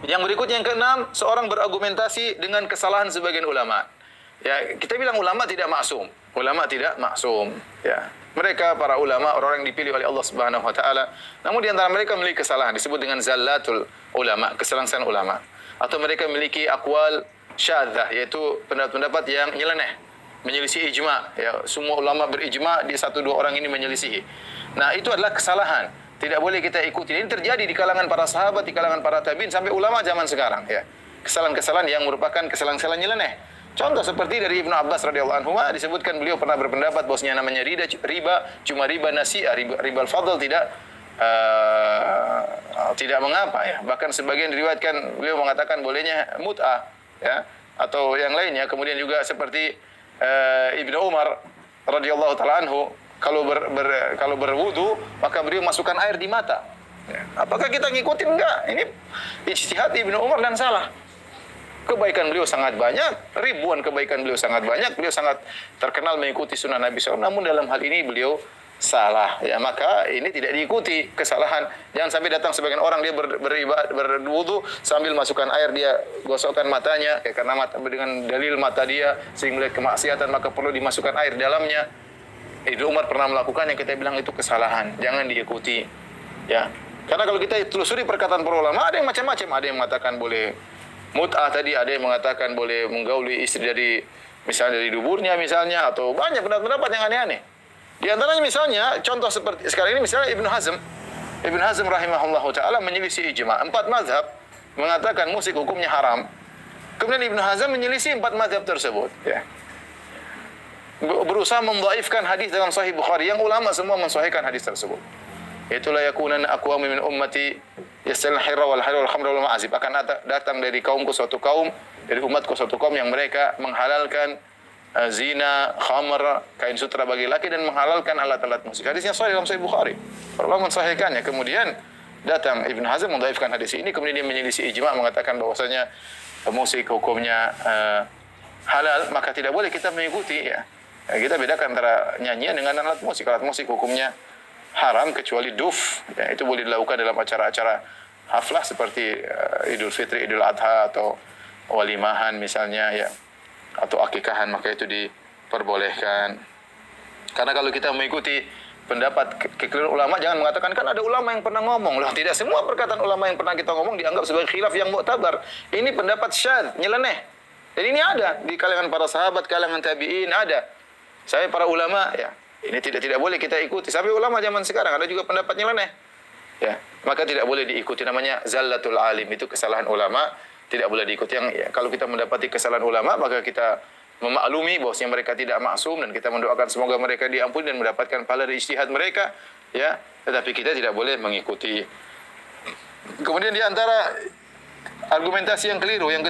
Yang berikutnya yang keenam, seorang berargumentasi dengan kesalahan sebagian ulama. Ya, kita bilang ulama tidak maksum. Ulama tidak maksum, ya. Mereka para ulama orang yang dipilih oleh Allah Subhanahu wa taala. Namun di antara mereka memiliki kesalahan disebut dengan zallatul ulama, kesalahan ulama. Atau mereka memiliki aqwal syadzah, yaitu pendapat-pendapat yang nyeleneh, menyelisih ijma, ya. Semua ulama berijma, di satu dua orang ini menyelisihi. Nah, itu adalah kesalahan. Tidak boleh kita ikuti. Ini terjadi di kalangan para sahabat, di kalangan para tabi'in sampai ulama zaman sekarang, ya. Kesalahan-kesalahan yang merupakan kesalahan-kesalahan nyeleneh. Contoh seperti dari Ibnu Abbas radhiyallahu anhu disebutkan beliau pernah berpendapat bahwasanya namanya riba cuma riba nasi'ah, riba al-fadl tidak mengapa, ya. Bahkan sebagian diriwayatkan beliau mengatakan bolehnya mut'ah, ya, atau yang lainnya. Kemudian juga seperti Ibnu Umar radhiyallahu taala anhu kalau berwudu maka beliau masukkan air di mata. Ya. Apakah kita ngikutin? Enggak. Ini ijtihad Ibnu Umar dan salah. Kebaikan beliau sangat banyak, ribuan kebaikan beliau sangat banyak, beliau sangat terkenal mengikuti sunnah Nabi SAW, namun dalam hal ini beliau salah, ya. Maka ini tidak diikuti, kesalahan. Jangan sampai datang sebagian orang dia berwudu sambil masukkan air, dia gosokkan matanya, ya, karena dengan dalil mata dia sehingga melihat kemaksiatan maka perlu dimasukkan air dalamnya. Ibnu Umar pernah melakukan yang kita bilang itu kesalahan, jangan diikuti, ya. Karena kalau kita telusuri perkataan para ulama ada yang macam-macam, ada yang mengatakan boleh mut'ah tadi, ada yang mengatakan boleh menggauli istri dari misalnya dari duburnya misalnya, atau banyak pendapat-pendapat yang aneh-aneh. Di antaranya misalnya contoh seperti sekarang ini misalnya Ibnu Hazm rahimahullahu taala menyelisih ijma. 4 mazhab mengatakan musik hukumnya haram. Kemudian Ibnu Hazm menyelisih 4 mazhab tersebut, ya. Berusaha mendhaifkan hadis dalam Sahih Bukhari yang ulama semua mensahihkan hadis tersebut. Itulah yakunan aqwamu min ummati yastalhil hirra wal harira wal khamra wal ma'azib, akan datang dari kaumku suatu kaum, dari umatku suatu kaum yang mereka menghalalkan zina, khamr, kain sutra bagi laki, dan menghalalkan alat-alat musik. Hadisnya sahih dalam Sahih Bukhari. Allah mensahihkannya. Kemudian datang Ibn Hazm mendhaifkan hadis ini, kemudian dia menyelisih ijma mengatakan bahwasanya musik hukumnya halal, maka tidak boleh kita mengikuti, ya. Kita bedakan antara nyanyian dengan alat musik. Alat musik hukumnya haram kecuali duf, ya, itu boleh dilakukan dalam acara-acara haflah seperti Idul Fitri, Idul Adha, atau walimahan misalnya, ya, atau akikahan, maka itu diperbolehkan. Karena kalau kita mengikuti pendapat kekeliruan ulama, jangan mengatakan kan ada ulama yang pernah ngomong. Loh, tidak semua perkataan ulama yang pernah kita ngomong dianggap sebagai khilaf yang mu'tabar. Ini pendapat syadz, nyeleneh. Dan ini ada di kalangan para sahabat, kalangan tabi'in ada. Saya para ulama, ya. Ini tidak boleh kita ikuti. Sampai ulama zaman sekarang ada juga pendapat nyeleneh, ya. Maka tidak boleh diikuti, namanya zallatul alim, itu kesalahan ulama, tidak boleh diikuti. Yang, ya, kalau kita mendapati kesalahan ulama, maka kita memaklumi bahwasanya mereka tidak maksum, dan kita mendoakan semoga mereka diampuni dan mendapatkan pahala dari ijtihad mereka, ya. Tetapi kita tidak boleh mengikuti. Kemudian di antara argumentasi yang keliru yang